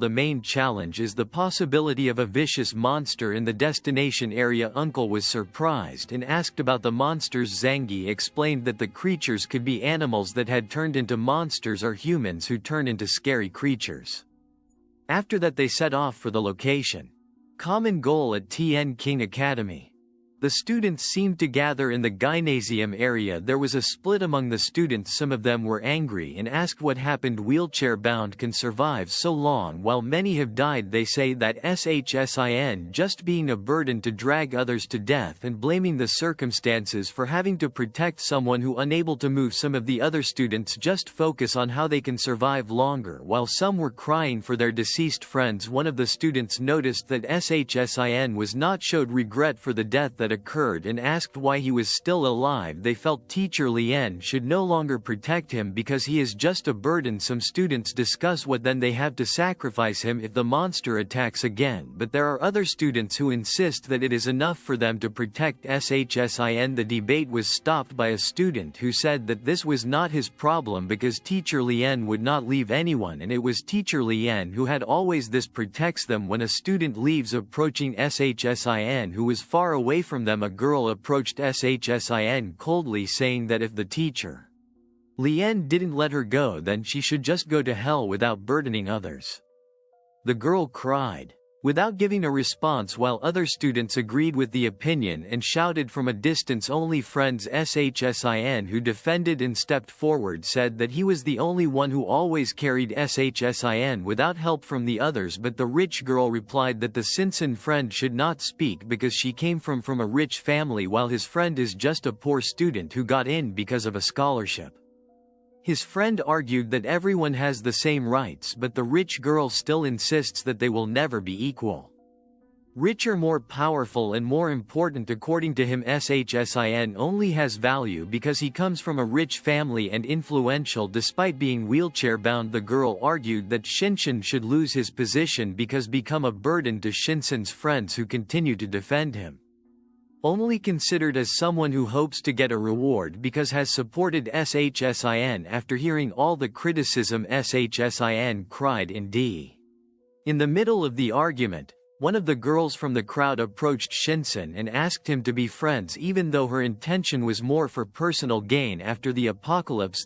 The main challenge is the possibility of a vicious monster in the destination area. Uncle was surprised and asked about the monsters. Zangi explained that the creatures could be animals that had turned into monsters or humans who turn into scary creatures. After that they set off for the location. Common goal at TN King Academy. The students seemed to gather in the gymnasium area. There was a split among the students. Some of them were angry and asked what happened. Wheelchair-bound can survive so long while many have died. They say that SHSIN just being a burden to drag others to death and blaming the circumstances for having to protect someone who unable to move. Some of the other students just focus on how they can survive longer while some were crying for their deceased friends. One of the students noticed that SHSIN was not showed regret for the death that occurred and asked why he was still alive. They felt teacher Lien should no longer protect him because he is just a burden. Some students discuss what then they have to sacrifice him if the monster attacks again, but there are other students who insist that it is enough for them to protect SHSIN. The debate was stopped by a student who said that this was not his problem because teacher Lien would not leave anyone and it was teacher Lien who had always this protects them. When a student leaves approaching SHSIN who was far away from them, a girl approached SHSIN coldly saying that if the teacher Lien didn't let her go then she should just go to hell without burdening others. The girl cried without giving a response while other students agreed with the opinion and shouted from a distance. Only friends SHSIN who defended and stepped forward said that he was the only one who always carried SHSIN without help from the others, but the rich girl replied that the Sinsen friend should not speak because she came from a rich family while his friend is just a poor student who got in because of a scholarship. His friend argued that everyone has the same rights, but the rich girl still insists that they will never be equal. Rich are more powerful and more important. According to him, SHSIN only has value because he comes from a rich family and influential despite being wheelchair-bound. The girl argued that Shinshin should lose his position because become a burden to Shinsen's friends who continue to defend him. Only considered as someone who hopes to get a reward because has supported SHSIN. After hearing all the criticism, SHSIN cried in the middle of the argument. One of the girls from the crowd approached Shinsen and asked him to be friends even though her intention was more for personal gain. After the apocalypse,